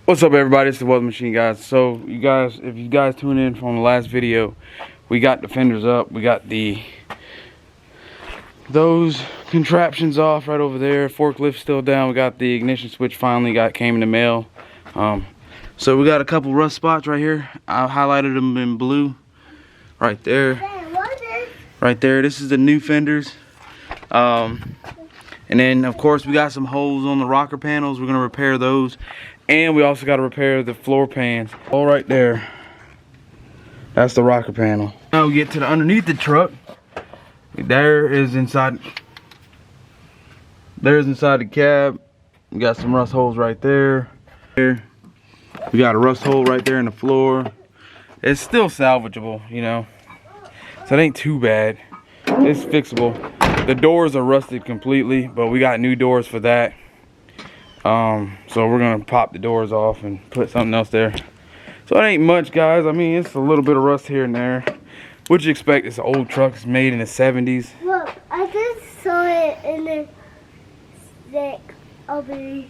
What's up, everybody? It's the Welding Machine, guys. So you guys, if you guys tune in from the last video, we got the fenders up, we got those contraptions off right over there, forklift still down, we got the ignition switch finally came in the mail. So we got a couple rust spots right here. I highlighted them in blue right there. Right there, this is the new fenders. And then of course we got some holes on the rocker panels. We're gonna repair those, and we also got to repair the floor pans. All right there, that's the rocker panel. Now we get to the underneath the truck. There's inside the cab. We got some rust holes right there. We got a rust hole right there in the floor. It's still salvageable, you know, so it ain't too bad. It's fixable. The doors are rusted completely, but we got new doors for that. So we're gonna pop the doors off and put something else there. So it ain't much, guys. I mean, it's a little bit of rust here and there. What'd you expect? It's an old truck. It's made in the 70s. Look, I just saw it in the stick over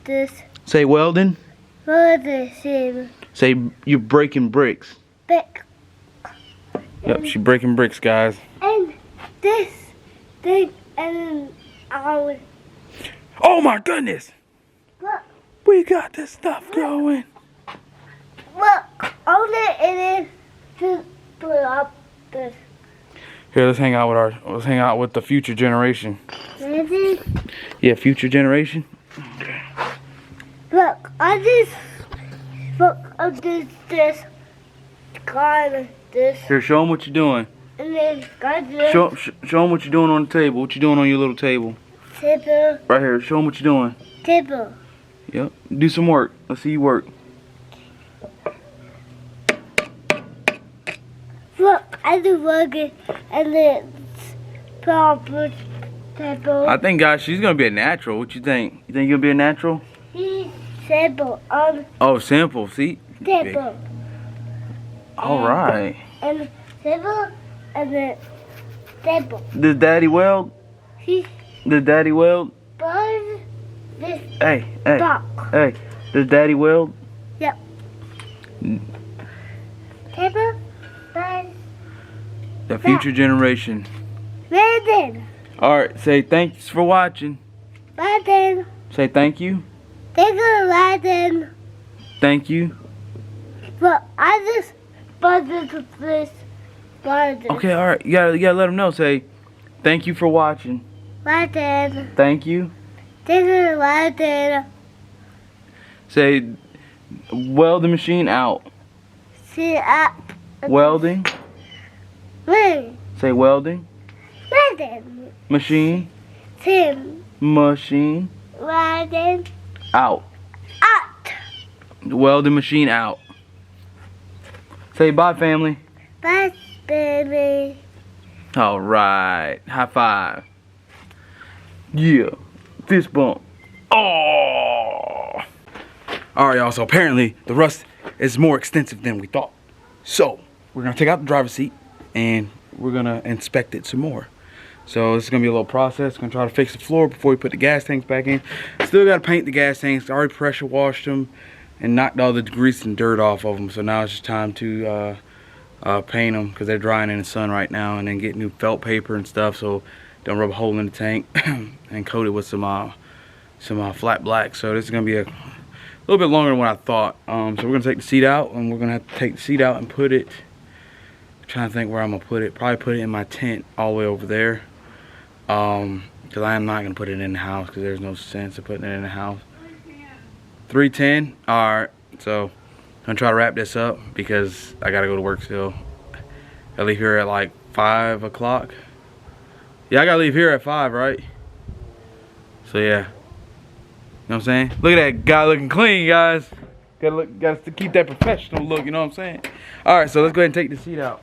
this. Say welding. Welding. Say you're breaking bricks. Brick. Yep, she's breaking bricks, guys. And this thing, and then oh my goodness! Look. We got this stuff going. Look, all it is to put up this. Here, let's hang out with the future generation. Maybe. Yeah, future generation. Look, I did this kind of this. Here, show them what you're doing. And then got this. Show them what you're doing on the table. What you doing on your little table? Table. Right here. Show them what you're doing. Table. Yep. Do some work. Let's see you work. Look, I do working and then proper table. I think, guys, she's gonna be a natural. What you think? You think you'll be a natural? Table on. Oh, simple. See. Table. All right. And table and then table. Does Daddy weld? Does Daddy weld? But this. Hey. Box. Hey. Does Daddy weld? Yep. Table. But. The future generation. Welding. All right. Say thanks for watching. Welding. Say thank you. Thank you, welding. Thank you. But I just buzzed this. Okay. All right. You gotta let them know. Say thank you for watching. Welding. Thank you. Thank you, welding. Say welding machine out. See up. Welding. Wait. Say welding. Welding. Machine. Tim. Machine. Welding. Out. Out. Welding machine out. Say bye, family. Bye, baby. All right. High five. Yeah. Fist bump. Oh. All right, y'all. So apparently the rust is more extensive than we thought. So we're gonna take out the driver's seat and we're gonna inspect it some more. So this is gonna be a little process. Gonna try to fix the floor before we put the gas tanks back in. Still gotta paint the gas tanks. I already pressure washed them and knocked all the grease and dirt off of them. So now it's just time to paint them because they're drying in the sun right now, and then get new felt paper and stuff so don't rub a hole in the tank, and coat it with some flat black. So this is gonna be a little bit longer than what I thought. So we're gonna take the seat out, and we're gonna have to take the seat out and put it. I'm trying to think where I'm gonna put it. Probably put it in my tent all the way over there. Because I am not gonna put it in the house because there's no sense of putting it in the house. 310. All right. So I'm gonna try to wrap this up because I gotta go to work still. I leave here at like 5 o'clock. Yeah, I gotta leave here at 5, right? So yeah. You know what I'm saying? Look at that guy looking clean, guys. Gotta keep that professional look, you know what I'm saying? Alright, so let's go ahead and take the seat out.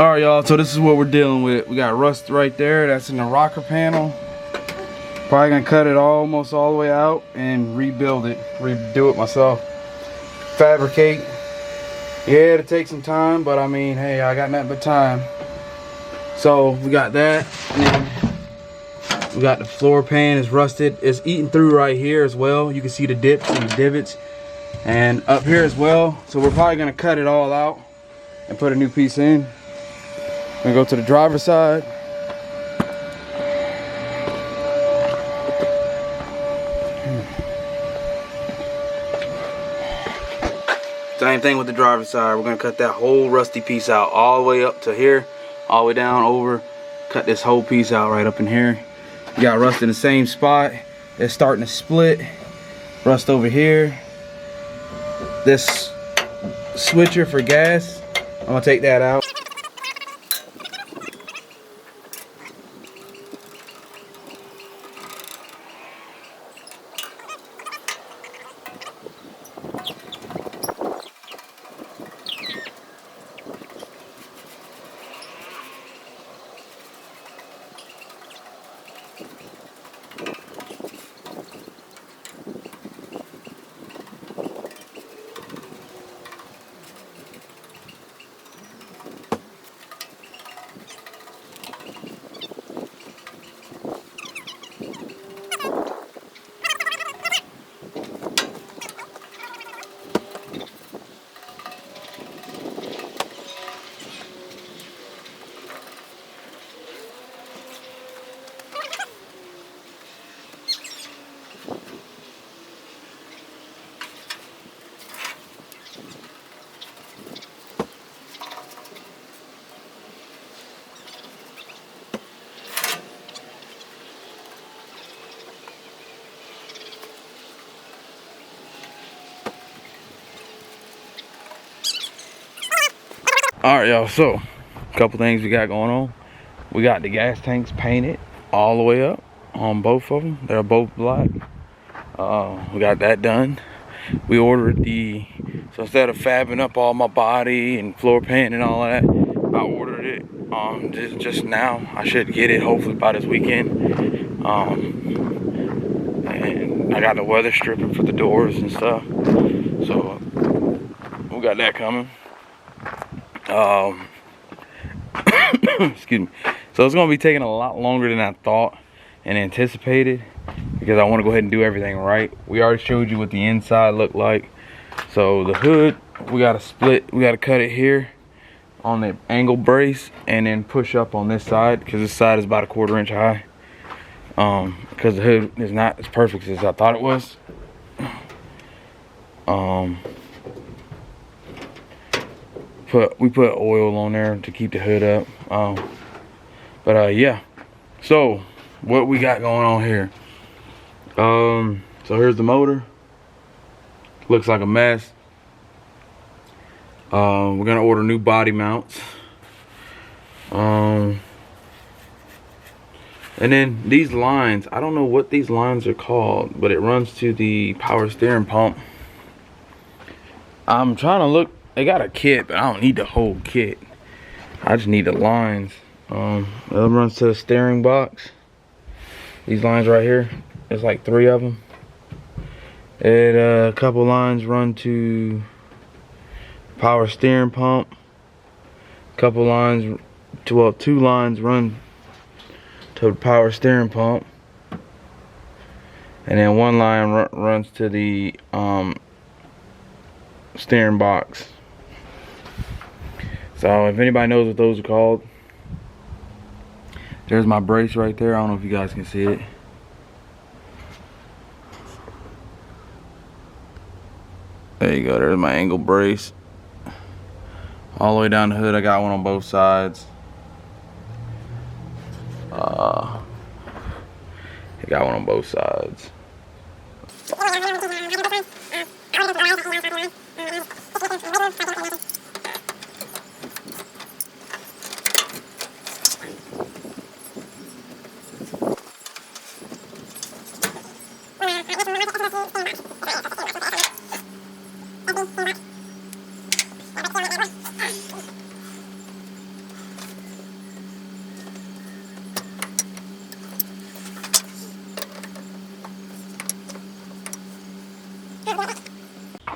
Alright y'all, so this is what we're dealing with. We got rust right there, that's in the rocker panel. Probably gonna cut it almost all the way out and rebuild it, redo it myself. Fabricate. Yeah, it'll take some time, but I mean, hey, I got nothing but time. So we got that, and then we got the floor pan is rusted. It's eating through right here as well. You can see the dips and the divots, and up here as well. So we're probably gonna cut it all out and put a new piece in. I'm gonna go to the driver's side. Same thing with the driver's side. We're gonna cut that whole rusty piece out all the way up to here, all the way down over. Cut this whole piece out right up in here. You got rust in the same spot. It's starting to split. Rust over here. This switcher for gas, I'm gonna take that out. Alright y'all, so a couple things we got going on. We got the gas tanks painted all the way up on both of them. They're both black. We got that done. We ordered so instead of fabbing up all my body and floor pan and all that, I ordered it just now. I should get it hopefully by this weekend. And I got the weather stripping for the doors and stuff. So we got that coming. Excuse me. So it's gonna be taking a lot longer than I thought and anticipated, because I want to go ahead and do everything right. We already showed you what the inside looked like. So the hood, we gotta cut it here on the angle brace and then push up on this side, because this side is about 1/4 inch high. Because the hood is not as perfect as I thought it was. We put oil on there to keep the hood up. Yeah. So what we got going on here? So here's the motor. Looks like a mess. We're gonna order new body mounts. And then these lines, I don't know what these lines are called, but it runs to the power steering pump. I'm trying to look. They got a kit, but I don't need the whole kit. I just need the lines. It runs to the steering box. These lines right here, there's like 3 of them. And a couple lines run to power steering pump. Couple lines, 2 lines run to the power steering pump. And then 1 line runs to the steering box. So if anybody knows what those are called, there's my brace right there. I don't know if you guys can see it. There you go, there's my angle brace. All the way down the hood, I got one on both sides. I got one on both sides.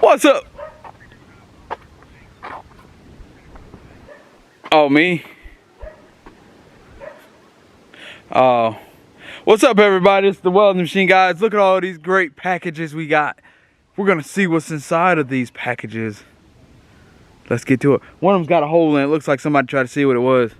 What's up? Oh, me? Oh. What's up, everybody? It's the Welding Machine, guys. Look at all these great packages we got. We're gonna see what's inside of these packages. Let's get to it. One of them's got a hole in it. Looks like somebody tried to see what it was.